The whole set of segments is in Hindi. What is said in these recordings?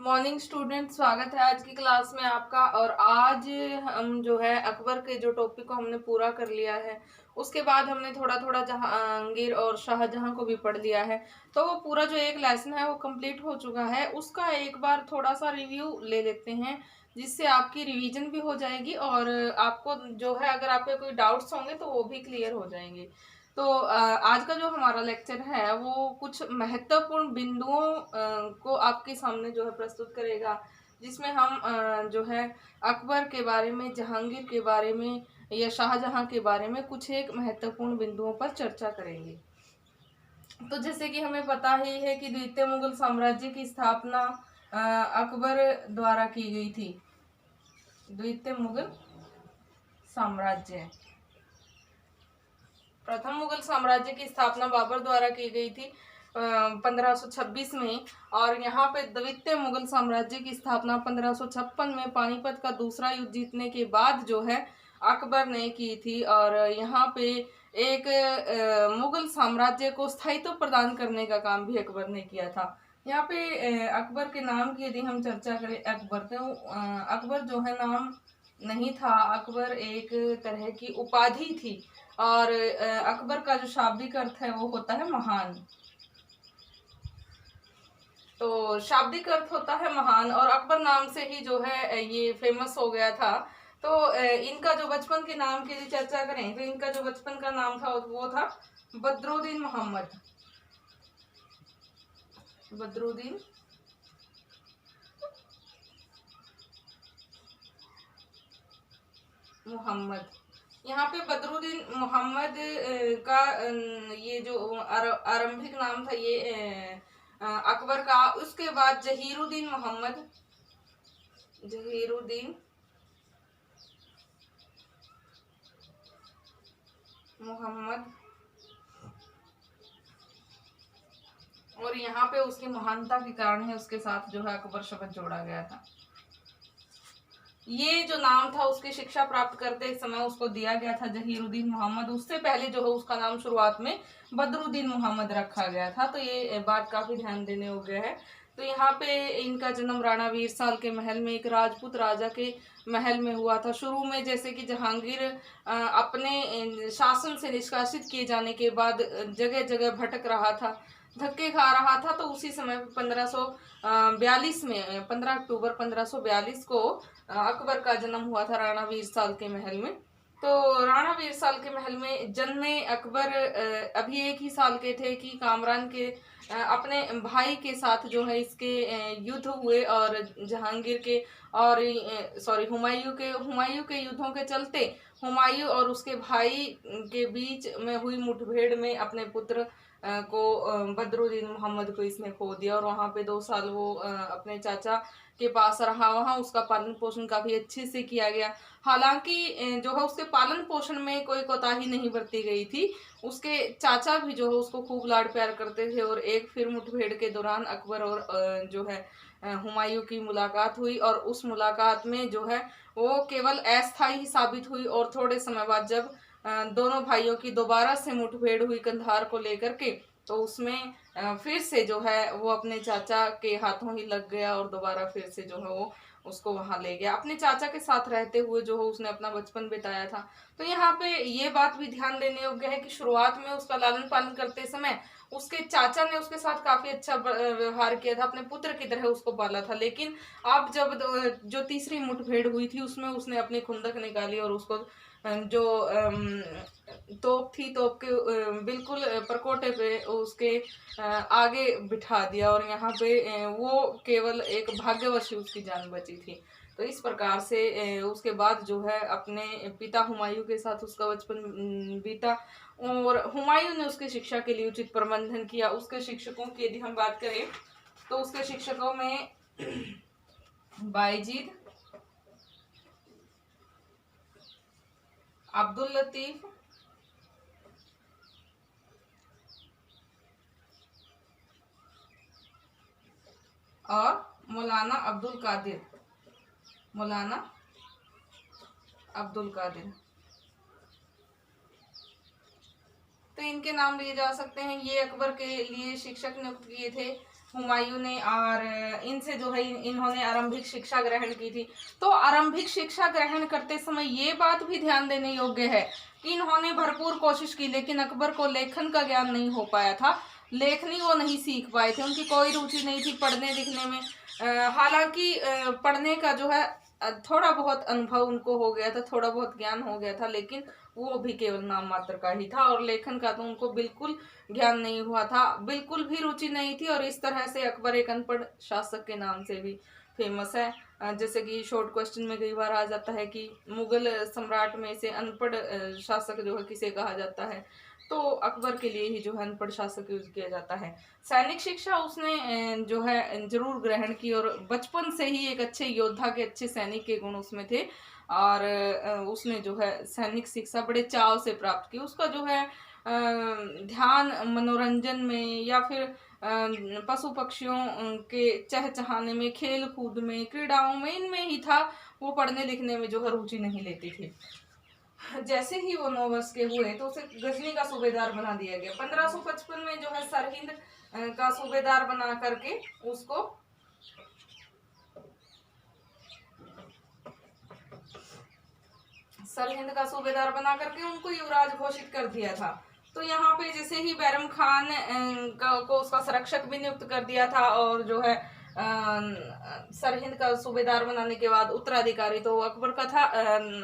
मॉर्निंग स्टूडेंट, स्वागत है आज की क्लास में आपका। और आज हम जो है अकबर के जो टॉपिक को हमने पूरा कर लिया है। उसके बाद हमने थोड़ा थोड़ा जहांगीर और शाहजहां को भी पढ़ लिया है। तो वो पूरा जो एक लेसन है वो कंप्लीट हो चुका है। उसका एक बार थोड़ा सा रिव्यू ले लेते हैं, जिससे आपकी रिवीजन भी हो जाएगी और आपको जो है अगर आपके कोई डाउट्स होंगे तो वो भी क्लियर हो जाएंगे। तो आज का जो हमारा लेक्चर है वो कुछ महत्वपूर्ण बिंदुओं को आपके सामने जो है प्रस्तुत करेगा, जिसमें हम जो है अकबर के बारे में, जहांगीर के बारे में या शाहजहां के बारे में कुछ एक महत्वपूर्ण बिंदुओं पर चर्चा करेंगे। तो जैसे कि हमें पता ही है कि द्वितीय मुगल साम्राज्य की स्थापना अकबर द्वारा की गई थी। द्वितीय मुगल साम्राज्य, प्रथम मुगल साम्राज्य की स्थापना बाबर द्वारा की गई थी 1526 में। और यहाँ पे द्वितीय मुगल साम्राज्य की स्थापना 1556 में पानीपत का दूसरा युद्ध जीतने के बाद जो है अकबर ने की थी। और यहाँ पे एक मुगल साम्राज्य को स्थायित्व प्रदान करने का काम भी अकबर ने किया था। यहाँ पे अकबर के नाम की यदि हम चर्चा करें, अकबर तो अकबर जो है नाम नहीं था, अकबर एक तरह की उपाधि थी। और अकबर का जो शाब्दिक अर्थ है वो होता है महान। तो शाब्दिक अर्थ होता है महान, और अकबर नाम से ही जो है ये फेमस हो गया था। तो इनका जो बचपन के नाम की यदि चर्चा करें तो इनका जो बचपन का नाम था वो था बदरुद्दीन मोहम्मद। बदरुद्दीन मोहम्मद। यहाँ पे बदरुद्दीन मोहम्मद का ये जो आरंभिक नाम था ये अकबर का। उसके बाद जहीरुद्दीन मोहम्मद, जहीरुद्दीन मोहम्मद, और यहाँ पे उसकी महानता के कारण है उसके साथ जो है अकबर शब्द जोड़ा गया था। ये जो नाम था उसकी शिक्षा प्राप्त करते समय उसको दिया गया था जहीरुद्दीन मोहम्मद। उससे पहले जो है उसका नाम शुरुआत में बदरुद्दीन मोहम्मद रखा गया था। तो ये बात काफी ध्यान देने योग्य है। तो यहाँ पे इनका जन्म राणा वीरसाल के महल में, एक राजपूत राजा के महल में हुआ था। शुरू में जैसे कि जहांगीर अपने शासन से निष्कासित किए जाने के बाद जगह जगह भटक रहा था, धक्के खा रहा था। तो उसी समय 1542 में 15 अक्टूबर 1542 को अकबर का जन्म हुआ था राणा वीरसाल के महल में। तो राणा वीरसाल के महल में जन्मे अकबर अभी 1 ही साल के थे कि कामरान के अपने भाई के साथ जो है इसके युद्ध हुए। और जहांगीर के और हुमायूं के युद्धों के चलते हुमायूं और उसके भाई के बीच में हुई मुठभेड़ में अपने पुत्र को बदरुद्दीन मोहम्मद को इसने खो दिया। और वहाँ पे 2 साल वो अपने चाचा के पास रहा। वहाँ उसका पालन पोषण काफी अच्छे से किया गया। हालांकि जो है उसके पालन पोषण में कोई कोताही नहीं बरती गई थी। उसके चाचा भी जो है उसको खूब लाड प्यार करते थे। और एक फिर मुठभेड़ के दौरान अकबर और जो है हुमायूं की मुलाकात हुई, और उस मुलाकात में जो है वो केवल अस्थायी ही साबित हुई। और थोड़े समय बाद जब दोनों भाइयों की दोबारा से मुठभेड़ हुई कंधार को लेकर के, तो उसमें फिर से जो है वो अपने चाचा के हाथों ही लग गया और दोबारा फिर से जो है वो उसको वहां ले गया। अपने चाचा के साथ रहते हुए जो है उसने अपना बचपन बिताया था। तो यहाँ पे ये बात भी ध्यान देने योग्य है कि शुरुआत में उसका लालन पालन करते समय उसके चाचा ने उसके साथ काफी अच्छा व्यवहार किया था, अपने पुत्र की तरह उसको पाला था। लेकिन अब जब जो तीसरी मुठभेड़ हुई थी उसमें उसने अपनी खुंदक निकाली और उसको जो तोप थी, तोप के बिल्कुल परकोटे पे उसके आगे बिठा दिया। और यहाँ पे वो केवल एक भाग्यवश उसकी जान बची थी। तो इस प्रकार से उसके बाद जो है अपने पिता हुमायूं के साथ उसका बचपन बीता। और हुमायूं ने उसकी शिक्षा के लिए उचित प्रबंधन किया। उसके शिक्षकों की यदि हम बात करें तो उसके शिक्षकों में बायजीद, अब्दुल लतीफ, और मौलाना अब्दुल कादिर, मौलाना अब्दुल कादिर। तो इनके नाम लिए जा सकते हैं। ये अकबर के लिए शिक्षक नियुक्त किए थे। हुमायूं ने, और इनसे जो है इन्होंने आरंभिक शिक्षा ग्रहण की थी। तो आरंभिक शिक्षा ग्रहण करते समय ये बात भी ध्यान देने योग्य है कि इन्होंने भरपूर कोशिश की, लेकिन अकबर को लेखन का ज्ञान नहीं हो पाया था, लेखनी वो नहीं सीख पाए थे, उनकी कोई रुचि नहीं थी पढ़ने लिखने में। हालांकि पढ़ने का जो है थोड़ा बहुत अनुभव उनको हो गया था, थोड़ा बहुत ज्ञान हो गया था, लेकिन वो भी केवल नाम मात्र का ही था, और लेखन का तो उनको बिल्कुल ज्ञान नहीं हुआ था, बिल्कुल भी रुचि नहीं थी। और इस तरह से अकबर एक अनपढ़ शासक के नाम से भी फेमस है। जैसे कि शॉर्ट क्वेश्चन में कई बार आ जाता है कि मुगल सम्राट में से अनपढ़ शासक जो है किसे कहा जाता है, तो अकबर के लिए ही जो है अनपढ़ शासक यूज किया जाता है। सैनिक शिक्षा उसने जो है जरूर ग्रहण की, और बचपन से ही एक अच्छे योद्धा के, अच्छे सैनिक के गुण उसमें थे, और उसने जो है सैनिक शिक्षा बड़े चाव से प्राप्त की। उसका जो है ध्यान मनोरंजन में, या फिर पशु पक्षियों के चहचहाने में, खेल कूद में, क्रीड़ाओं में, इनमें ही था। वो पढ़ने लिखने में जो है रुचि नहीं लेती थी। जैसे ही वो 9 वर्ष के हुए तो उसे गजनी का सूबेदार बना दिया गया। 1555 में जो है सरहिंद का सूबेदार बना करके उसको सरहिंद का सूबेदार बना करके उनको युवराज घोषित कर दिया था। तो यहाँ पे जैसे ही बैरम खान को उसका संरक्षक भी नियुक्त कर दिया था, और जो है सरहिंद का सूबेदार बनाने के बाद उत्तराधिकारी तो अकबर का था,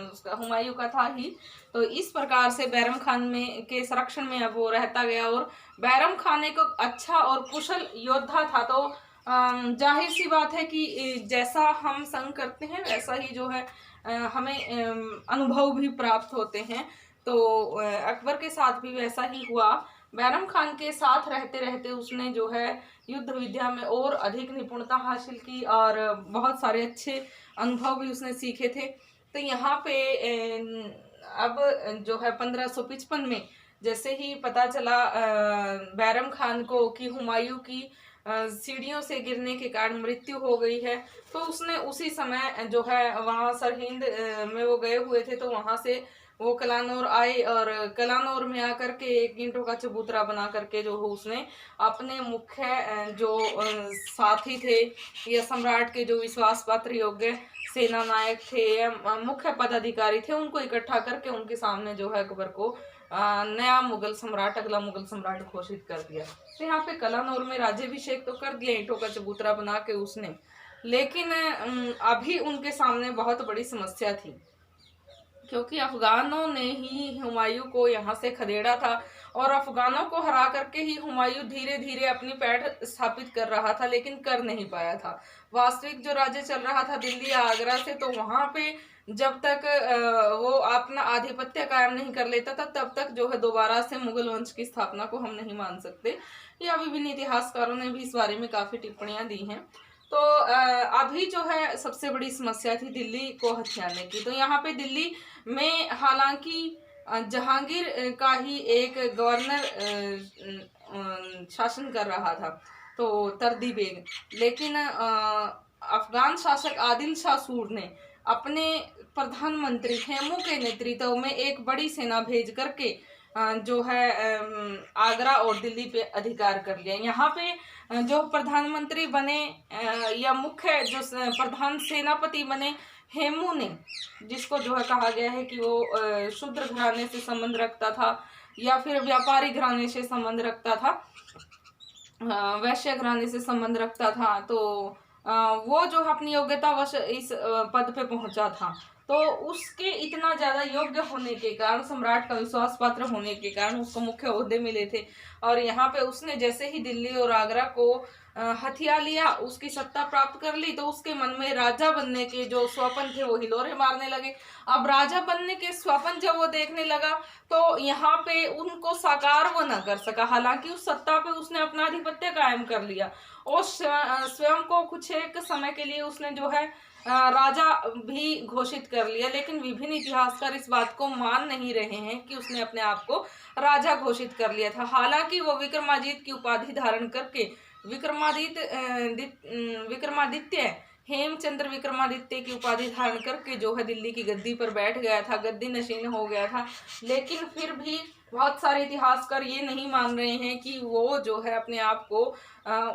उसका हुमायूं का था ही। तो इस प्रकार से बैरम खान में के संरक्षण में अब वो रहता गया, और बैरम खान एक अच्छा और कुशल योद्धा था। तो जाहिर सी बात है कि जैसा हम संग करते हैं वैसा ही जो है हमें अनुभव भी प्राप्त होते हैं। तो अकबर के साथ भी वैसा ही हुआ। बैरम खान के साथ रहते रहते उसने जो है युद्ध विद्या में और अधिक निपुणता हासिल की, और बहुत सारे अच्छे अनुभव भी उसने सीखे थे। तो यहाँ पे अब जो है 1555 में जैसे ही पता चला बैरम खान को कि हुमायूं की सीढ़ियों से गिरने के कारण मृत्यु हो गई है, तो उसने उसी समय जो है वहाँ सरहिंद में वो गए हुए थे, तो वहाँ से वो कलानौर आए, और कलानौर में आकर के एक ईंटों का चबूतरा बना करके जो उसने अपने मुख्य जो साथी थे या सम्राट के जो विश्वास पात्र योग्य सेना नायक थे या मुख्य पदाधिकारी थे, उनको इकट्ठा करके उनके सामने जो है अकबर को नया मुगल सम्राट, अगला मुगल सम्राट घोषित कर दिया। तो यहाँ पे कलानौर में राज्याभिषेक तो कर दिया ईंटों का चबूतरा बना के उसने, लेकिन अभी उनके सामने बहुत बड़ी समस्या थी, क्योंकि अफगानों ने ही हुमायूं को यहाँ से खदेड़ा था, और अफगानों को हरा करके ही हुमायूं धीरे धीरे अपनी पैठ स्थापित कर रहा था, लेकिन कर नहीं पाया था। वास्तविक जो राज्य चल रहा था दिल्ली या आगरा से, तो वहां पे जब तक वो अपना आधिपत्य कायम नहीं कर लेता था, तब तक जो है दोबारा से मुगल वंश की स्थापना को हम नहीं मान सकते। या विभिन्न इतिहासकारों ने भी इस बारे में काफी टिप्पणियां दी हैं। तो अभी जो है सबसे बड़ी समस्या थी दिल्ली को हथियाने की। तो यहाँ पे दिल्ली में हालांकि जहांगीर का ही एक गवर्नर शासन कर रहा था, तो तर्दी बेग, लेकिन अफगान शासक आदिल शाह सूर ने अपने प्रधानमंत्री हेमू के नेतृत्व में एक बड़ी सेना भेज करके जो है आगरा और दिल्ली पे अधिकार कर लिया। यहाँ पे जो प्रधानमंत्री बने या मुख्य जो प्रधान सेनापति बने हेमू ने, जिसको जो है कहा गया है कि वो शूद्र घराने से संबंध रखता था या फिर व्यापारी घराने से संबंध रखता था, वैश्य घराने से संबंध रखता था, तो वो जो अपनी योग्यतावश इस पद पे पहुंचा था। तो उसके इतना ज्यादा योग्य होने के कारण, सम्राट का विश्वास पात्र होने के कारण उसको मुख्य ओहदे मिले थे। और यहाँ पे उसने जैसे ही दिल्ली और आगरा को हथिया लिया, उसकी सत्ता प्राप्त कर ली, तो उसके मन में राजा बनने के जो स्वप्न थे वो हिलोरे मारने लगे। अब राजा बनने के स्वप्न जब वो देखने लगा, तो यहाँ पे उनको साकार वो न कर सका। हालांकि उस सत्ता पे उसने अपना आधिपत्य कायम कर लिया, और स्वयं को कुछ एक समय के लिए उसने जो है राजा भी घोषित कर लिया। लेकिन विभिन्न इतिहासकार इस बात को मान नहीं रहे हैं कि उसने अपने आप को राजा घोषित कर लिया था। हालांकि वो विक्रमादित्य की उपाधि धारण करके विक्रमादित्य हेमचंद्र विक्रमादित्य की उपाधि धारण करके जो है दिल्ली की गद्दी पर बैठ गया था, गद्दी नशीन हो गया था। लेकिन फिर भी बहुत सारे इतिहासकार ये नहीं मान रहे हैं कि वो जो है अपने आप को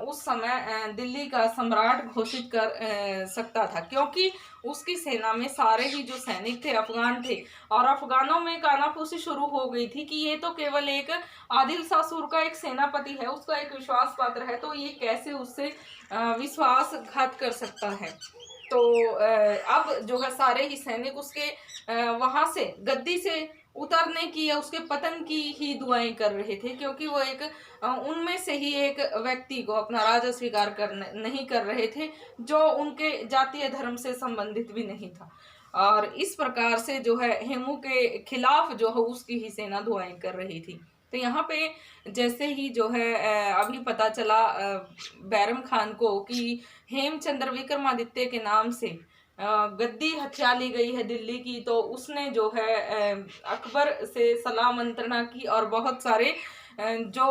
उस समय दिल्ली का सम्राट घोषित कर सकता था, क्योंकि उसकी सेना में सारे ही जो सैनिक थे अफगान थे, और अफगानों में कानाफूसी शुरू हो गई थी कि ये तो केवल एक आदिल शाह सूर का एक सेनापति है, उसका एक विश्वास पात्र है, तो ये कैसे उससे विश्वासघात कर सकता है। तो अब जो है सारे ही सैनिक उसके वहां से गद्दी से उतरने की या उसके पतन की ही दुआएं कर रहे थे, क्योंकि वो एक उनमें से ही एक व्यक्ति को अपना राजा स्वीकार करने नहीं कर रहे थे, जो उनके जातीय धर्म से संबंधित भी नहीं था। और इस प्रकार से जो है हेमू के खिलाफ जो है उसकी ही सेना दुआएं कर रही थी। तो यहाँ पे जैसे ही जो है अभी पता चला बैरम खान को कि हेमचंद्र विक्रमादित्य के नाम से गद्दी हथिया ली गई है दिल्ली की, तो उसने जो है अकबर से सलाह मंत्रणा की, और बहुत सारे जो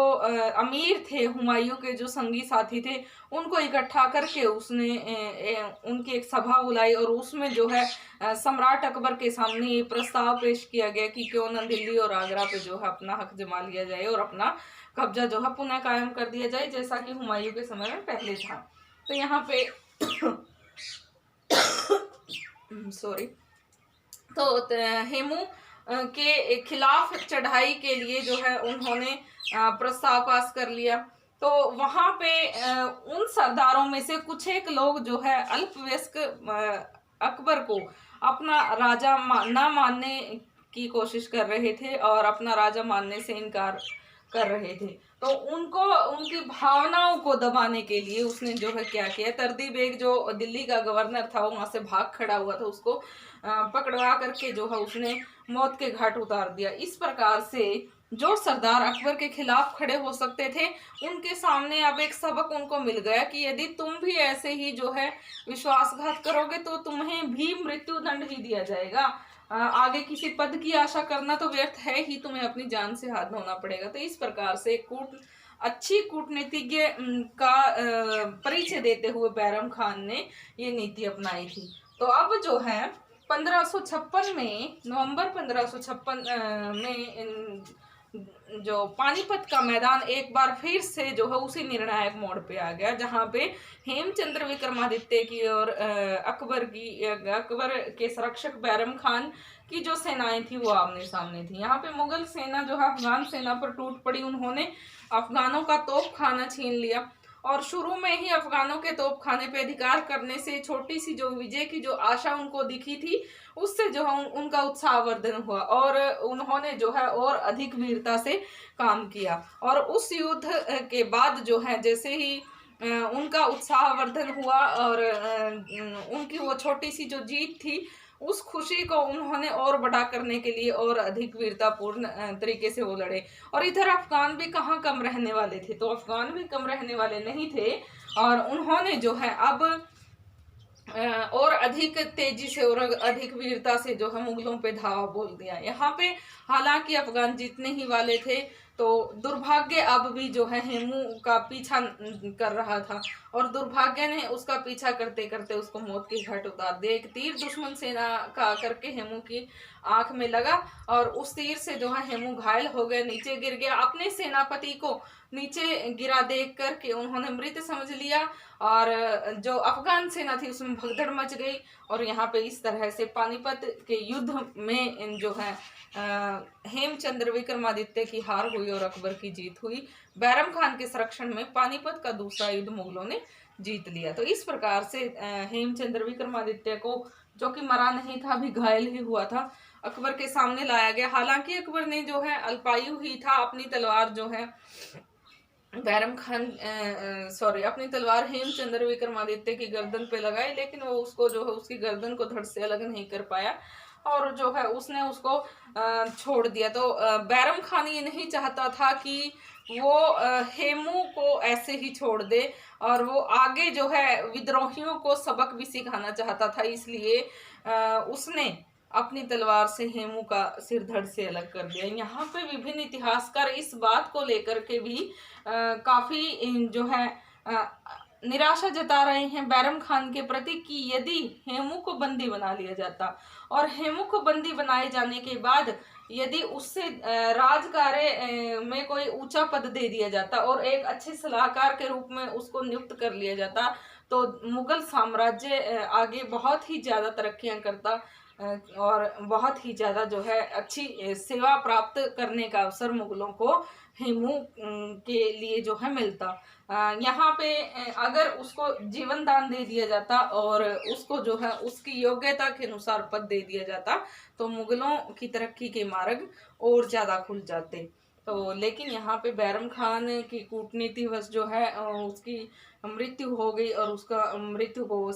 अमीर थे हुमायूं के जो संगी साथी थे उनको इकट्ठा करके उसने उनकी एक सभा बुलाई, और उसमें जो है सम्राट अकबर के सामने ये प्रस्ताव पेश किया गया कि क्यों न दिल्ली और आगरा पे जो है अपना हक जमा लिया जाए और अपना कब्जा जो है पुनः कायम कर दिया जाए, जैसा कि हुमायूं के समय में पहले था। तो यहाँ पे सॉरी, तो हेमू के खिलाफ चढ़ाई के लिए जो है उन्होंने प्रस्ताव पास कर लिया। तो वहां पे उन सरदारों में से कुछ एक लोग जो है अल्पवयस्क अकबर को अपना राजा ना मानने की कोशिश कर रहे थे और अपना राजा मानने से इनकार कर रहे थे। तो उनको उनकी भावनाओं को दबाने के लिए उसने जो है क्या किया, तरदी बेग जो दिल्ली का गवर्नर था वो वहां से भाग खड़ा हुआ था, उसको पकड़वा करके जो है उसने मौत के घाट उतार दिया। इस प्रकार से जो सरदार अकबर के खिलाफ खड़े हो सकते थे उनके सामने अब एक सबक उनको मिल गया कि यदि तुम भी ऐसे ही जो है विश्वासघात करोगे तो तुम्हें भी मृत्यु दंड ही दिया जाएगा। आगे किसी पद की आशा करना तो व्यर्थ है ही, तुम्हें अपनी जान से हाथ धोना पड़ेगा। तो इस प्रकार से अच्छी कूटनीतिज्ञ का परिचय देते हुए बैरम खान ने ये नीति अपनाई थी। तो अब जो है 1556 में, नवंबर 1556 में जो पानीपत का मैदान एक बार फिर से जो है उसी निर्णायक मोड़ पे आ गया, जहां पे हेमचंद्र विक्रमादित्य की और अकबर के संरक्षक बैरम खान की जो सेनाएं थी वो आमने सामने थी। यहाँ पे मुगल सेना जो है अफगान सेना पर टूट पड़ी, उन्होंने अफगानों का तोप खाना छीन लिया, और शुरू में ही अफगानों के तोप खाने पे अधिकार करने से छोटी सी जो विजय की जो आशा उनको दिखी थी उससे जो है उनका उत्साहवर्धन हुआ, और उन्होंने जो है और अधिक वीरता से काम किया। और उस युद्ध के बाद जो है जैसे ही उनका उत्साहवर्धन हुआ और उनकी वो छोटी सी जो जीत थी उस खुशी को उन्होंने और बड़ा करने के लिए और अधिक वीरतापूर्ण तरीके से वो लड़े। और इधर अफगान भी कहाँ कम रहने वाले थे, तो अफगान भी कम रहने वाले नहीं थे, और उन्होंने जो है अब और अधिक तेजी से और अधिक वीरता से जो है मुगलों पे धावा बोल दिया। यहाँ पे हालांकि अफगान जीतने ही वाले थे, तो दुर्भाग्य अब भी जो है हेमू का पीछा कर रहा था, और दुर्भाग्य ने उसका पीछा करते करते उसको मौत के घाट उतार दिया। एक तीर दुश्मन सेना का करके हेमू की आंख में लगा, और उस तीर से जो है हेमू घायल हो गए, नीचे गिर गया। अपने सेनापति को नीचे गिरा देख करके उन्होंने मृत समझ लिया, और जो अफगान सेना थी उसमें भगदड़ मच गई। और यहाँ पे इस तरह से पानीपत के युद्ध में जो है हेमचंद्र विक्रमादित्य की हार हुई और अकबर की जीत हुई। बैरम खान के संरक्षण में पानीपत का दूसरा युद्ध मुगलों ने जीत लिया। तो इस प्रकार से हेमचंद्र विक्रमादित्य को, जो कि मरा नहीं था, अभी घायल ही हुआ था, अकबर के सामने लाया गया। हालांकि अकबर ने जो है अल्पायु ही था, अपनी तलवार जो है बैरम खान अपनी तलवार हेमचंद्र विक्रमादित्य की गर्दन पे लगाई, लेकिन वो उसको जो है उसकी गर्दन को धड़ से अलग नहीं कर पाया, और जो है उसने उसको छोड़ दिया। तो बैरम खान ये नहीं चाहता था कि वो हेमू को ऐसे ही छोड़ दे, और वो आगे जो है विद्रोहियों को सबक भी सिखाना चाहता था, इसलिए उसने अपनी तलवार से हेमू का सिर धड़ से अलग कर दिया। यहाँ पे विभिन्न इतिहासकार इस बात को लेकर के भी काफी जो है निराशा जता रहे हैं बैरम खान के प्रति कि यदि हेमू को बंदी बना लिया जाता और हेमू को बंदी बनाए जाने के बाद यदि उससे राजकार्य में कोई ऊंचा पद दे दिया जाता और एक अच्छे सलाहकार के रूप में उसको नियुक्त कर लिया जाता तो मुगल साम्राज्य आगे बहुत ही ज़्यादा तरक्कियां करता और बहुत ही ज़्यादा जो है अच्छी सेवा प्राप्त करने का अवसर मुगलों को हेमू के लिए जो है मिलता। यहाँ पे अगर उसको जीवन दान दे दिया जाता और उसको जो है उसकी योग्यता के अनुसार पद दे दिया जाता तो मुगलों की तरक्की के मार्ग और ज़्यादा खुल जाते। तो लेकिन यहाँ पे बैरम खान की कूटनीतिवश जो है उसकी मृत्यु हो गई और उसका मृत्यु को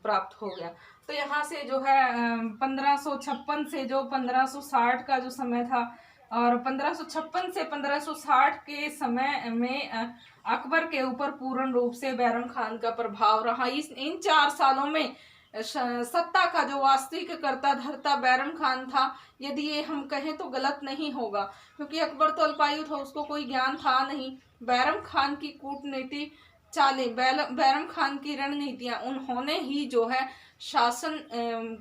प्राप्त हो गया। तो यहाँ से जो है 1556 से जो 1560 का जो समय था और 1556 से 1560 के समय में अकबर के ऊपर पूर्ण रूप से बैरम खान का प्रभाव रहा। इन 4 सालों में सत्ता का जो वास्तविक कर्ता धर्ता बैरम खान था, यदि ये हम कहें तो गलत नहीं होगा, क्योंकि अकबर तो अल्पायु था, उसको कोई ज्ञान था नहीं। बैरम खान की कूटनीति चालें, बैरम खान की रणनीतियां, उन्होंने ही जो है शासन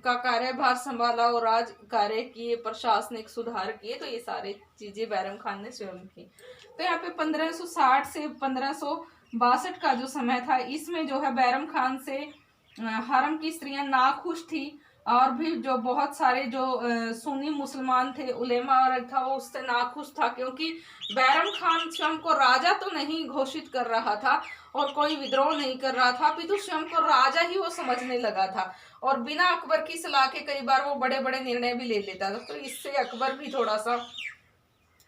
का कार्यभार संभाला और राज कार्य किए, प्रशासनिक सुधार किए। तो ये सारी चीजें बैरम खान ने स्वयं की। तो यहाँ पे 1560 से 1562 का जो समय था, इसमें जो है बैरम खान से हरम की स्त्रियां नाखुश थी और भी जो बहुत सारे जो सुन्नी मुसलमान थे, उलेमा और था, वो उससे नाखुश था, क्योंकि बैरम खान स्वयं को राजा तो नहीं घोषित कर रहा था और कोई विद्रोह नहीं कर रहा था, अपितु स्वयं को राजा ही वो समझने लगा था और बिना अकबर की सलाह के कई बार वो बड़े बड़े निर्णय भी ले लेता था। तो इससे अकबर भी थोड़ा सा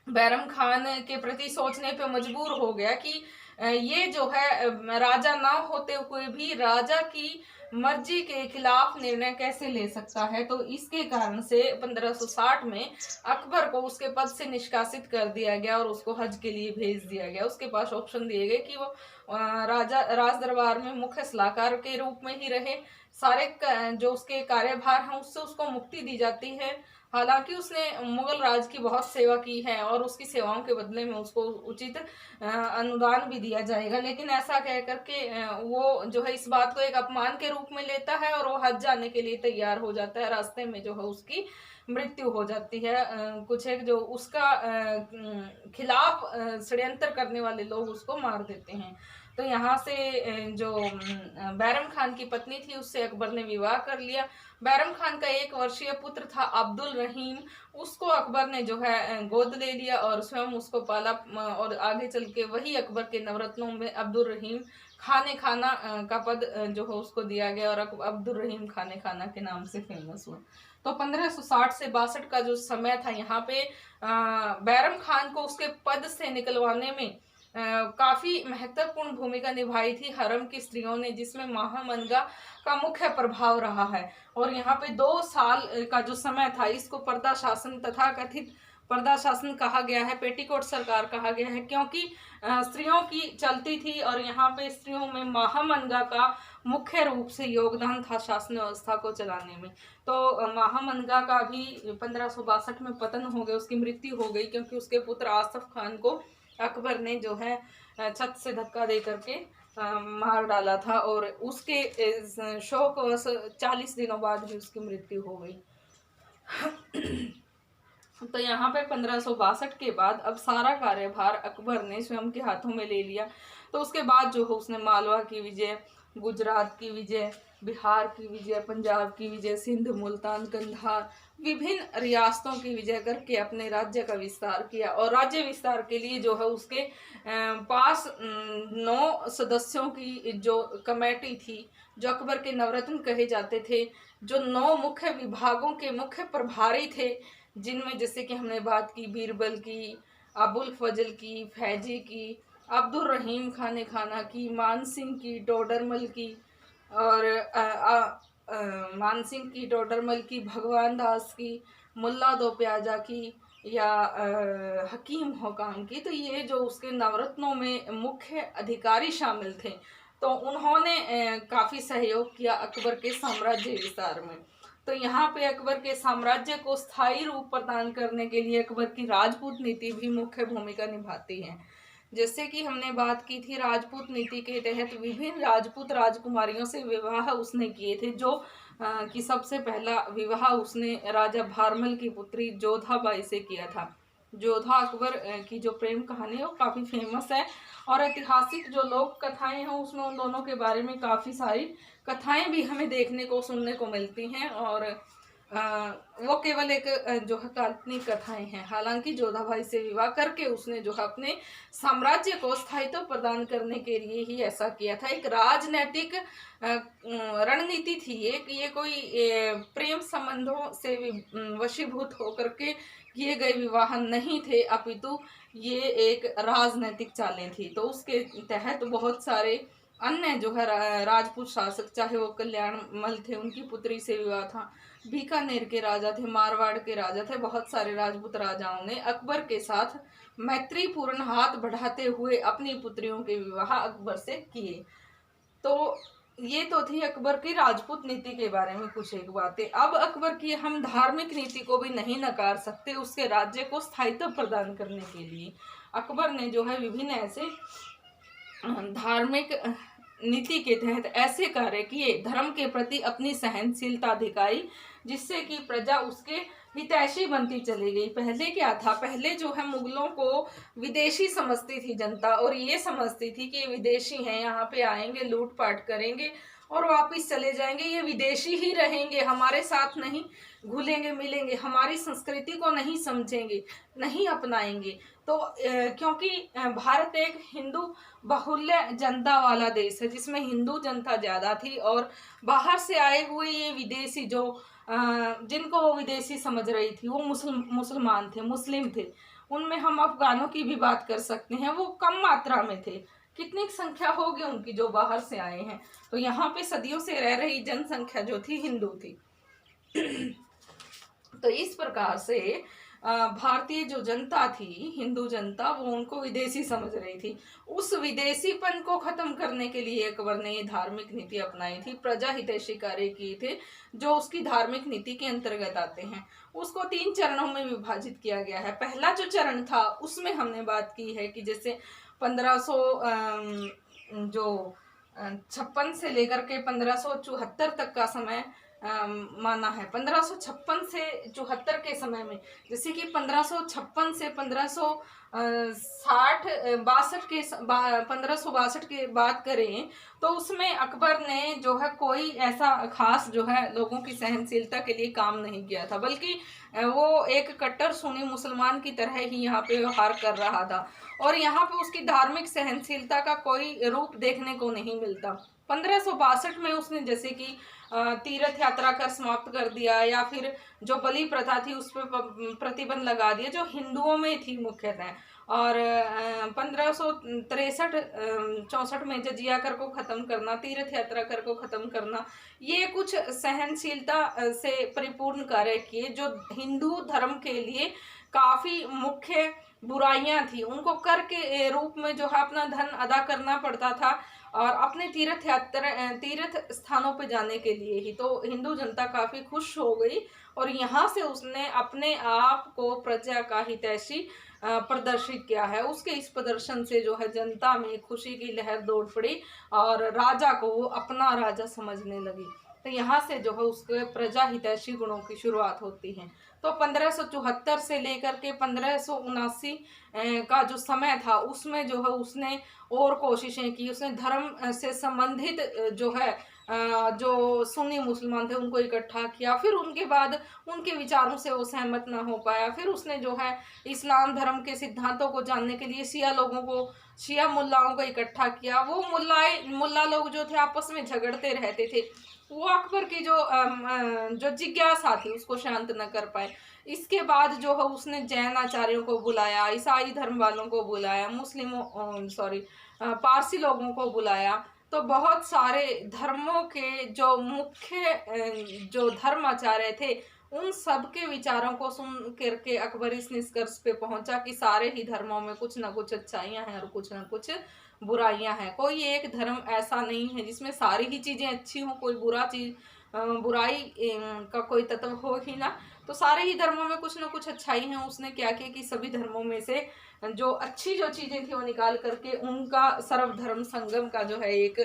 बैरम खान के प्रति सोचने पे मजबूर हो गया कि ये जो है राजा ना होते हुए भी राजा की मर्जी के खिलाफ निर्णय कैसे ले सकता है। तो इसके कारण से 1560 में अकबर को उसके पद से निष्कासित कर दिया गया और उसको हज के लिए भेज दिया गया। उसके पास ऑप्शन दिए गए कि वो राज दरबार में मुख्य सलाहकार के रूप में ही रहे, सारे जो उसके कार्यभार हैं उससे उसको मुक्ति दी जाती है। हालांकि उसने मुगल राज की बहुत सेवा की है और उसकी सेवाओं के बदले में उसको उचित अनुदान भी दिया जाएगा, लेकिन ऐसा कह करके वो जो है इस बात को एक अपमान के रूप में लेता है और वो हज जाने के लिए तैयार हो जाता है। रास्ते में जो है उसकी मृत्यु हो जाती है। कुछ एक जो उसका खिलाफ षड्यंत्र करने वाले लोग उसको मार देते हैं। तो यहाँ से जो बैरम खान की पत्नी थी उससे अकबर ने विवाह कर लिया। बैरम खान का 1 वर्षीय पुत्र था अब्दुल रहीम, उसको अकबर ने जो है गोद ले लिया और स्वयं उसको पाला और आगे चल के वही अकबर के नवरत्नों में अब्दुल रहीम खाने खाना का पद जो है उसको दिया गया और अब्दुल रहीम खाने खाना के नाम से फेमस हुआ। तो 1560 से 62 का जो समय था, यहाँ पे बैरम खान को उसके पद से निकलवाने में काफी महत्वपूर्ण भूमिका निभाई थी हरम की स्त्रियों ने, जिसमें महामनगा का मुख्य प्रभाव रहा है। और यहाँ पे 2 साल का जो समय था इसको पर्दा शासन तथा कथित पर्दा शासन कहा गया है, पेटीकोट सरकार कहा गया है, क्योंकि स्त्रियों की चलती थी और यहाँ पे स्त्रियों में महामनगा का मुख्य रूप से योगदान था शासन व्यवस्था को चलाने में। तो महामनगा का भी 1562 में पतन हो गया, उसकी मृत्यु हो गई, क्योंकि उसके पुत्र आसफ खान को अकबर ने जो है छत से धक्का दे करके मार डाला था और उसके शोक 40 दिनों बाद भी उसकी मृत्यु हो गई। तो यहाँ पे 1562 के बाद अब सारा कार्यभार अकबर ने स्वयं के हाथों में ले लिया। तो उसके बाद जो है उसने मालवा की विजय, गुजरात की विजय, बिहार की विजय, पंजाब की विजय, सिंध, मुल्तान, कंधार, विभिन्न रियासतों की विजय करके अपने राज्य का विस्तार किया। और राज्य विस्तार के लिए जो है उसके पास 9 सदस्यों की जो कमेटी थी, जो अकबर के नवरत्न कहे जाते थे, जो 9 मुख्य विभागों के मुख्य प्रभारी थे, जिनमें जैसे कि हमने बात की बीरबल की, अबुल फजल की, फैजी की, अब्दुल रहीम खाने खाना की, मानसिंह की, टोडरमल की और मानसिंह की, टोडरमल की, भगवान दास की, मुल्ला दो प्याजा की या हकीम होकाम की। तो ये जो उसके नवरत्नों में मुख्य अधिकारी शामिल थे, तो उन्होंने काफ़ी सहयोग किया अकबर के साम्राज्य विस्तार में। तो यहाँ पे अकबर के साम्राज्य को स्थायी रूप प्रदान करने के लिए अकबर की राजपूत नीति भी मुख्य भूमिका निभाती है। जैसे कि हमने बात की थी राजपूत नीति के तहत विभिन्न राजपूत राजकुमारियों से विवाह उसने किए थे, जो कि सबसे पहला विवाह उसने राजा भारमल की पुत्री जोधाबाई से किया था। जोधा अकबर की जो प्रेम कहानी है वो काफ़ी फेमस है, और ऐतिहासिक जो लोक कथाएं हैं उसमें उन दोनों के बारे में काफ़ी सारी कथाएं भी हमें देखने को सुनने को मिलती हैं, और वो केवल एक जो है काल्पनिक कथाएं हैं। हालांकि जोधाबाई से विवाह करके उसने जो है अपने साम्राज्य को स्थायित्व प्रदान करने के लिए ही ऐसा किया था। एक राजनैतिक रणनीति थी ये, कि ये कोई प्रेम संबंधों से वशीभूत होकर के किए गए विवाह नहीं थे, अपितु ये एक राजनैतिक चालें थी। तो उसके तहत बहुत सारे अन्य जो है राजपूत शासक, चाहे वो कल्याणमल थे उनकी पुत्री से विवाह था, बीकानेर के राजा थे, मारवाड़ के राजा थे, बहुत सारे राजपूत राजाओं ने अकबर के साथ मैत्रीपूर्ण हाथ बढ़ाते हुए अपनी पुत्रियों के विवाह अकबर से किए। तो ये तो थी अकबर की राजपूत नीति के बारे में कुछ एक बातें। अब अकबर की हम धार्मिक नीति को भी नहीं नकार सकते। उसके राज्य को स्थायित्व प्रदान करने के लिए अकबर ने जो है विभिन्न ऐसे धार्मिक नीति के तहत ऐसे कार्य किए, धर्म के प्रति अपनी सहनशीलता दिखाई, जिससे कि प्रजा उसके हितैषी बनती चली गई। पहले क्या था, पहले जो है मुगलों को विदेशी समझती थी जनता, और ये समझती थी कि विदेशी हैं, यहाँ पे आएंगे लूटपाट करेंगे और वापस चले जाएंगे, ये विदेशी ही रहेंगे, हमारे साथ नहीं घुलेंगे मिलेंगे, हमारी संस्कृति को नहीं समझेंगे, नहीं अपनाएंगे। तो क्योंकि भारत एक हिंदू बहुल्य जनता वाला देश है, जिसमें हिंदू जनता ज़्यादा थी, और बाहर से आए हुए ये विदेशी जो जिनको वो विदेशी समझ रही थी, वो मुसलमान थे, मुस्लिम थे। उनमें हम अफगानों की भी बात कर सकते हैं, वो कम मात्रा में थे। कितनी संख्या होगी उनकी जो बाहर से आए हैं। तो यहाँ पे सदियों से रह रही जनसंख्या जो थी हिंदू थी। तो इस प्रकार से भारतीय जो जनता थी, हिंदू जनता, वो उनको विदेशी समझ रही थी। उस विदेशीपन को खत्म करने के लिए अकबर ने ये धार्मिक नीति अपनाई थी, प्रजा हितैषी कार्य किए थे, जो उसकी धार्मिक नीति के अंतर्गत आते हैं। उसको 3 चरणों में विभाजित किया गया है। पहला जो चरण था उसमें हमने बात की है कि जैसे 1556 से लेकर के 1574 तक का समय माना है। 1556 से 74 के समय में, जैसे कि 1556 से 1562 की बात करें, तो उसमें अकबर ने जो है कोई ऐसा खास जो है लोगों की सहनशीलता के लिए काम नहीं किया था, बल्कि वो एक कट्टर सुन्नी मुसलमान की तरह ही यहाँ पे व्यवहार कर रहा था, और यहाँ पे उसकी धार्मिक सहनशीलता का कोई रूप देखने को नहीं मिलता। 1562 में उसने जैसे कि तीर्थ यात्रा कर समाप्त कर दिया, या फिर जो बलि प्रथा थी उस पर प्रतिबंध लगा दिया, जो हिंदुओं में थी मुख्यतः। और 1563-64 में जजिया कर को ख़त्म करना, तीर्थ यात्रा कर को ख़त्म करना, ये कुछ सहनशीलता से परिपूर्ण कार्य किए, जो हिंदू धर्म के लिए काफ़ी मुख्य बुराइयां थी, उनको कर के रूप में जो है अपना धन अदा करना पड़ता था, और अपने तीर्थ स्थानों पे जाने के लिए ही। तो हिंदू जनता काफ़ी खुश हो गई, और यहाँ से उसने अपने आप को प्रजा का हितैषी प्रदर्शित किया है। उसके इस प्रदर्शन से जो है जनता में खुशी की लहर दौड़ पड़ी, और राजा को वो अपना राजा समझने लगी। तो यहाँ से जो है उसके प्रजा हितैषी गुणों की शुरुआत होती है। तो 1574 से लेकर के 1579 का जो समय था, उसमें जो है उसने और कोशिशें की। उसने धर्म से संबंधित जो है जो सुन्नी मुसलमान थे उनको इकट्ठा किया, फिर उनके बाद उनके विचारों से वो सहमत ना हो पाया, फिर उसने जो है इस्लाम धर्म के सिद्धांतों को जानने के लिए शिया मुल्लाओं को इकट्ठा किया। वो मुल्ला लोग जो थे आपस में झगड़ते रहते थे, वो अकबर की जो जिज्ञासा थी उसको शांत न कर पाए। इसके बाद जो है उसने जैन आचार्यों को बुलाया, ईसाई धर्म वालों को बुलाया, पारसी लोगों को बुलाया। तो बहुत सारे धर्मों के जो मुख्य जो धर्म आचार्य थे, उन सब के विचारों को सुन करके अकबर इस निष्कर्ष पे पहुंचा कि सारे ही धर्मों में कुछ ना कुछ अच्छाइयाँ हैं और कुछ ना कुछ बुराइयां हैं। कोई एक धर्म ऐसा नहीं है जिसमें सारी ही चीज़ें अच्छी हों, कोई बुराई का कोई तत्व हो ही ना। तो सारे ही धर्मों में कुछ ना कुछ अच्छाई है। उसने क्या किया कि सभी धर्मों में से जो अच्छी जो चीज़ें थी वो निकाल करके उनका सर्वधर्म संगम का जो है एक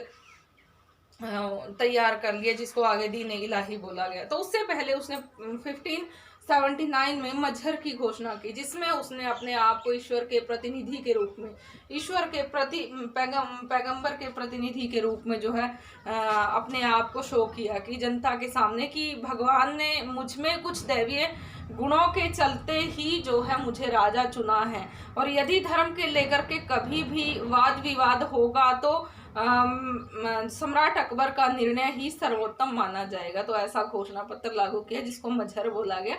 तैयार कर लिया, जिसको आगे दीन इलाही बोला गया। तो उससे पहले उसने 1579 में मजहर की घोषणा की, जिसमें उसने अपने आप को ईश्वर के प्रतिनिधि के रूप में, ईश्वर के पैगंबर के प्रतिनिधि के रूप में जो है अपने आप को शो किया कि जनता के सामने कि भगवान ने मुझ में कुछ दैवीय गुणों के चलते ही जो है मुझे राजा चुना है, और यदि धर्म के लेकर के कभी भी वाद विवाद होगा तो सम्राट अकबर का निर्णय ही सर्वोत्तम माना जाएगा। तो ऐसा घोषणा पत्र लागू किया जिसको मजहर बोला गया।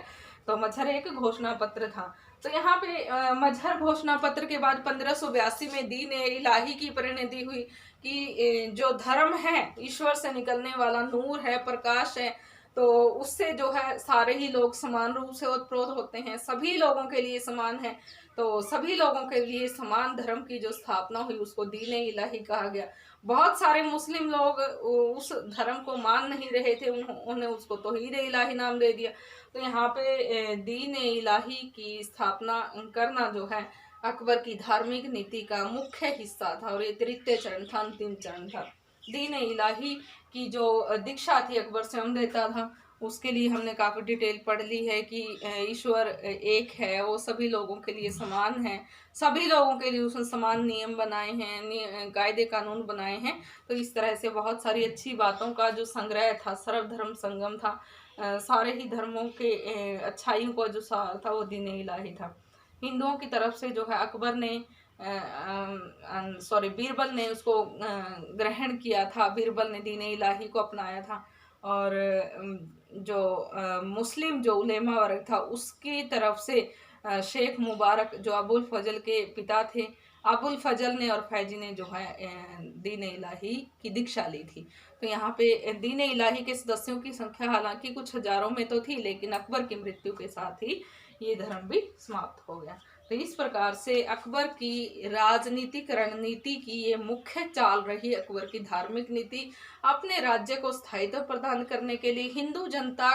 तो मजहर एक घोषणा पत्र था। तो यहाँ पे मजहर घोषणा पत्र के बाद 1582 में दीन इलाही की परिणति हुई कि जो धर्म है ईश्वर से निकलने वाला नूर है, प्रकाश है, तो उससे जो है सारे ही लोग समान रूप से ओतप्रोत होते हैं, सभी लोगों के लिए समान है। तो सभी लोगों के लिए समान धर्म की जो स्थापना हुई उसको दीन इलाही कहा गया। बहुत सारे मुस्लिम लोग उस धर्म को मान नहीं रहे थे, उन्होंने उसको तौहीद इलाही नाम दे दिया। तो यहाँ पे दीन इलाही की स्थापना करना जो है अकबर की धार्मिक नीति का मुख्य हिस्सा था, और ये तृतीय चरण था, अंतिम चरण था। दीन इलाही की जो दीक्षा थी अकबर स्वयं देता था, उसके लिए हमने काफ़ी डिटेल पढ़ ली है कि ईश्वर एक है, वो सभी लोगों के लिए समान है, सभी लोगों के लिए उसने समान नियम बनाए हैं, कायदे कानून बनाए हैं। तो इस तरह से बहुत सारी अच्छी बातों का जो संग्रह था, सर्वधर्म संगम था, सारे ही धर्मों के अच्छाइयों का जो सार था वो दीन इलाही था। हिंदुओं की तरफ से जो है अकबर ने बीरबल ने उसको ग्रहण किया था, बीरबल ने दीन इलाही को अपनाया था। और जो मुस्लिम जो उलेमा वर्ग था उसकी तरफ से शेख मुबारक जो अबुल फजल के पिता थे, अबुल फजल ने और फैजी ने जो है दीन इलाही की दीक्षा ली थी। तो यहाँ पे दीन इलाही के सदस्यों की संख्या हालांकि कुछ हजारों में तो थी, लेकिन अकबर की मृत्यु के साथ ही ये धर्म भी समाप्त हो गया। तो इस प्रकार से अकबर की राजनीतिक रणनीति की ये मुख्य चाल रही। अकबर की धार्मिक नीति अपने राज्य को स्थायित्व प्रदान करने के लिए, हिंदू जनता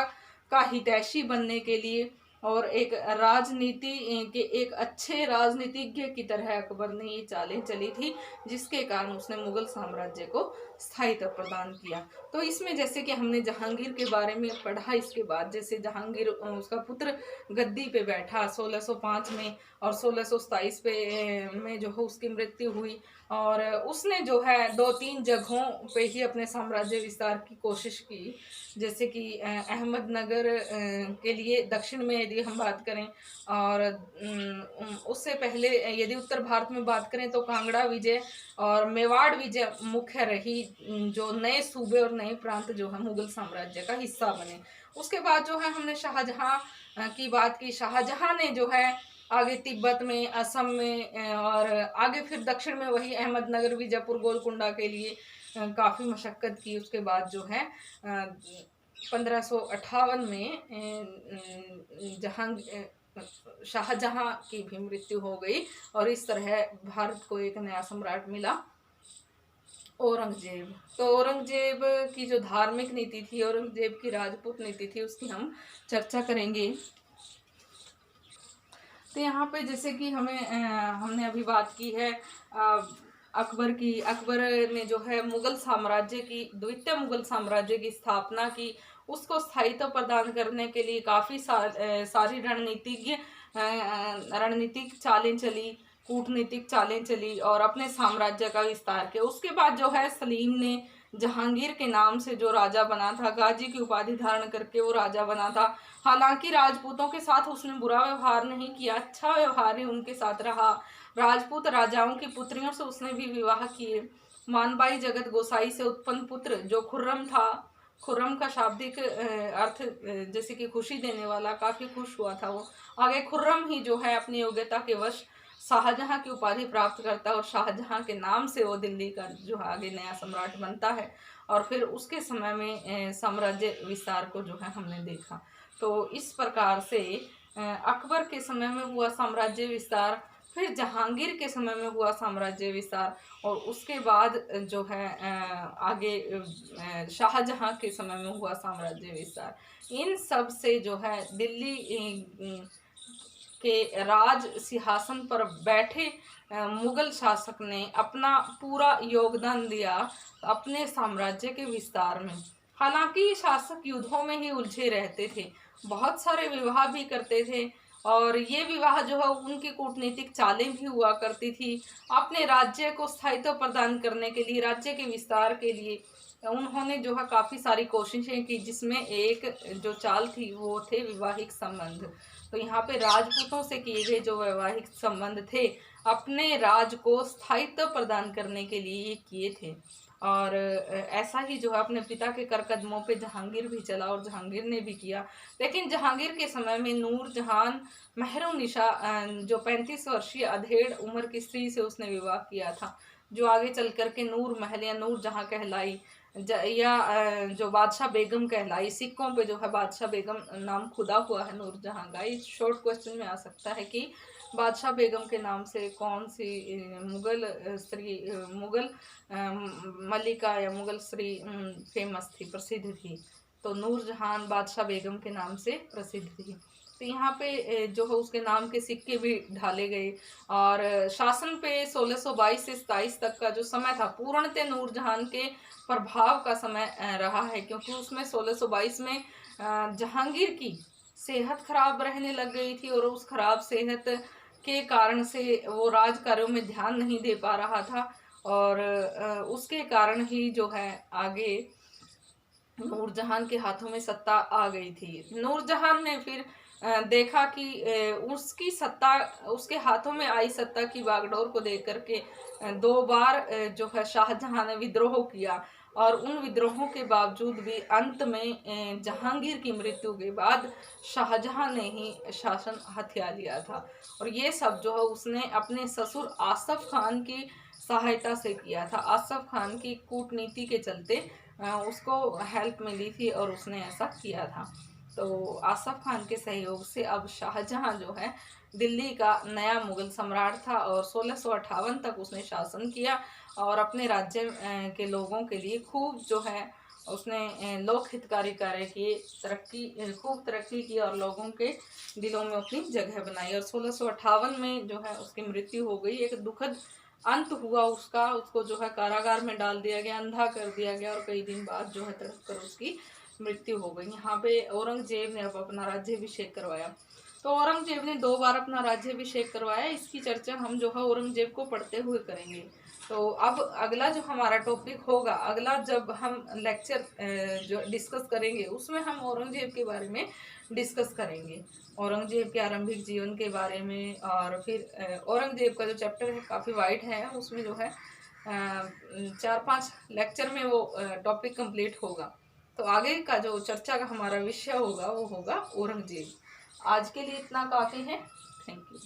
का हितैषी बनने के लिए, और एक राजनीति के एक अच्छे राजनीतिज्ञ की तरह अकबर ने ये चालें चली थी, जिसके कारण उसने मुगल साम्राज्य को स्थायित्व प्रदान किया। तो इसमें जैसे कि हमने जहांगीर के बारे में पढ़ा, इसके बाद जैसे जहांगीर उसका पुत्र गद्दी पे बैठा 1605 में, और 1627 में जो है उसकी मृत्यु हुई, और उसने जो है 2-3 जगहों पे ही अपने साम्राज्य विस्तार की कोशिश की। जैसे कि अहमदनगर के लिए दक्षिण में यदि हम बात करें, और उससे पहले यदि उत्तर भारत में बात करें तो कांगड़ा विजय और मेवाड़ विजय मुख्य रही, जो नए सूबे और नए प्रांत जो है मुगल साम्राज्य का हिस्सा बने। उसके बाद जो है हमने शाहजहां की बात की। शाहजहां ने जो है आगे तिब्बत में, असम में, और आगे फिर दक्षिण में वही अहमदनगर, विजयपुर, गोलकुंडा के लिए काफ़ी मशक्क़त की। उसके बाद जो है 1558 में शाहजहां की भी मृत्यु हो गई, और इस तरह भारत को एक नया सम्राट मिला, औरंगजेब। तो औरंगजेब की जो धार्मिक नीति थी, औरंगजेब की राजपूत नीति थी, उसकी हम चर्चा करेंगे। तो यहाँ पे जैसे कि हमने अभी बात की है अकबर की। अकबर ने जो है मुगल साम्राज्य की, द्वितीय मुगल साम्राज्य की स्थापना की, उसको स्थायित्व प्रदान करने के लिए काफ़ी सारी रणनीतिक चालें चली, कूटनीतिक चालें चली, और अपने साम्राज्य का विस्तार किया। उसके बाद जो है सलीम ने जहांगीर के नाम से जो राजा बना था, गाजी की उपाधि धारण करके वो राजा बना था। हालांकि राजपूतों के साथ उसने बुरा व्यवहार नहीं किया, अच्छा व्यवहार ही उनके साथ रहा। राजपूत राजाओं की पुत्रियों से उसने भी विवाह किए। मानबाई जगत गोसाई से उत्पन्न पुत्र जो खुर्रम था, खुर्रम का शाब्दिक अर्थ जैसे कि खुशी देने वाला, काफ़ी खुश हुआ था वो। आगे खुर्रम ही जो है अपनी योग्यता के वश शाहजहां की उपाधि प्राप्त करता है, और शाहजहां के नाम से वो दिल्ली का जो आगे नया सम्राट बनता है। और फिर उसके समय में साम्राज्य विस्तार को जो है हमने देखा। तो इस प्रकार से अकबर के समय में हुआ साम्राज्य विस्तार फिर जहांगीर के समय में हुआ साम्राज्य विस्तार, और उसके बाद जो है आगे शाहजहां के समय में हुआ साम्राज्य विस्तार। इन सब से जो है दिल्ली के राज सिंहासन पर बैठे मुगल शासक ने अपना पूरा योगदान दिया अपने साम्राज्य के विस्तार में। हालांकि ये शासक युद्धों में ही उलझे रहते थे, बहुत सारे विवाह भी करते थे, और ये विवाह जो है उनकी कूटनीतिक चालें भी हुआ करती थी। अपने राज्य को स्थायित्व प्रदान करने के लिए, राज्य के विस्तार के लिए उन्होंने जो है काफ़ी सारी कोशिशें की, जिसमें एक जो चाल थी वो थे वैवाहिक संबंध। तो यहाँ पे राजपूतों से किए गए जो वैवाहिक संबंध थे, अपने राज को स्थायित्व प्रदान करने के लिए ये किए थे। और ऐसा ही जो है अपने पिता के कर कदमों पे जहांगीर भी चला, और जहांगीर ने भी किया। लेकिन जहांगीर के समय में नूरजहान मेहरुन्निसा जो 35 वर्षीय अधेड़ उम्र की स्त्री से उसने विवाह किया था, जो आगे चल कर के नूर महल या नूरजहां कहलाई, या जो बादशाह बेगम कहलाई। सिक्कों पे जो है बादशाह बेगम नाम खुदा हुआ है नूरजहां का। इस शॉर्ट क्वेश्चन में आ सकता है कि बादशाह बेगम के नाम से कौन सी मुगल स्त्री, मुगल मलिका या मुगल स्त्री फेमस थी, प्रसिद्ध थी। तो नूरजहान बादशाह बेगम के नाम से प्रसिद्ध थी। तो यहाँ पे जो है उसके नाम के सिक्के भी ढाले गए। और शासन पे 1622 से 27 तक का जो समय था, पूर्णतः नूरजहान के प्रभाव का समय रहा है, क्योंकि उसमें 1622 में जहांगीर की सेहत खराब रहने लग गई थी, और उस खराब सेहत के कारण से वो राज कार्यों में ध्यान नहीं दे पा रहा था, और उसके कारण ही जो है आगे नूरजहान के हाथों में सत्ता आ गई थी। नूरजहान ने फिर देखा कि उसकी सत्ता, उसके हाथों में आई सत्ता की बागडोर को देख करके 2 बार जो है शाहजहां ने विद्रोह किया, और उन विद्रोहों के बावजूद भी अंत में जहांगीर की मृत्यु के बाद शाहजहां ने ही शासन हथिया लिया था। और ये सब जो है उसने अपने ससुर आसफ खान की सहायता से किया था। आसफ खान की कूटनीति के चलते उसको हेल्प मिली थी, और उसने ऐसा किया था। तो आसफ खान के सहयोग से अब शाहजहां जो है दिल्ली का नया मुगल सम्राट था, और 1658 तक उसने शासन किया, और अपने राज्य के लोगों के लिए खूब जो है उसने लोक हितकारी कार्य किए, खूब तरक्की की, और लोगों के दिलों में अपनी जगह बनाई। और 1658 में जो है उसकी मृत्यु हो गई। एक दुखद अंत हुआ उसका, उसको जो है कारागार में डाल दिया गया, अंधा कर दिया गया, और कई दिन बाद जो है तड़प कर उसकी मृत्यु हो गई। यहाँ पे औरंगजेब ने अब अपना राज्याभिषेक करवाया। तो औरंगजेब ने 2 बार अपना राज्याभिषेक करवाया। इसकी चर्चा हम जो है औरंगजेब को पढ़ते हुए करेंगे। तो अब अगला जो हमारा टॉपिक होगा, अगला जब हम लेक्चर जो डिस्कस करेंगे, उसमें हम औरंगजेब के बारे में डिस्कस करेंगे, औरंगजेब के आरंभिक जीवन के बारे में। और फिर औरंगजेब का जो चैप्टर है काफ़ी वाइड है, उसमें जो है 4-5 लेक्चर में वो टॉपिक कंप्लीट होगा। तो आगे का जो चर्चा का हमारा विषय होगा वो होगा औरंगजेब। आज के लिए इतना काफ़ी है। Thank you.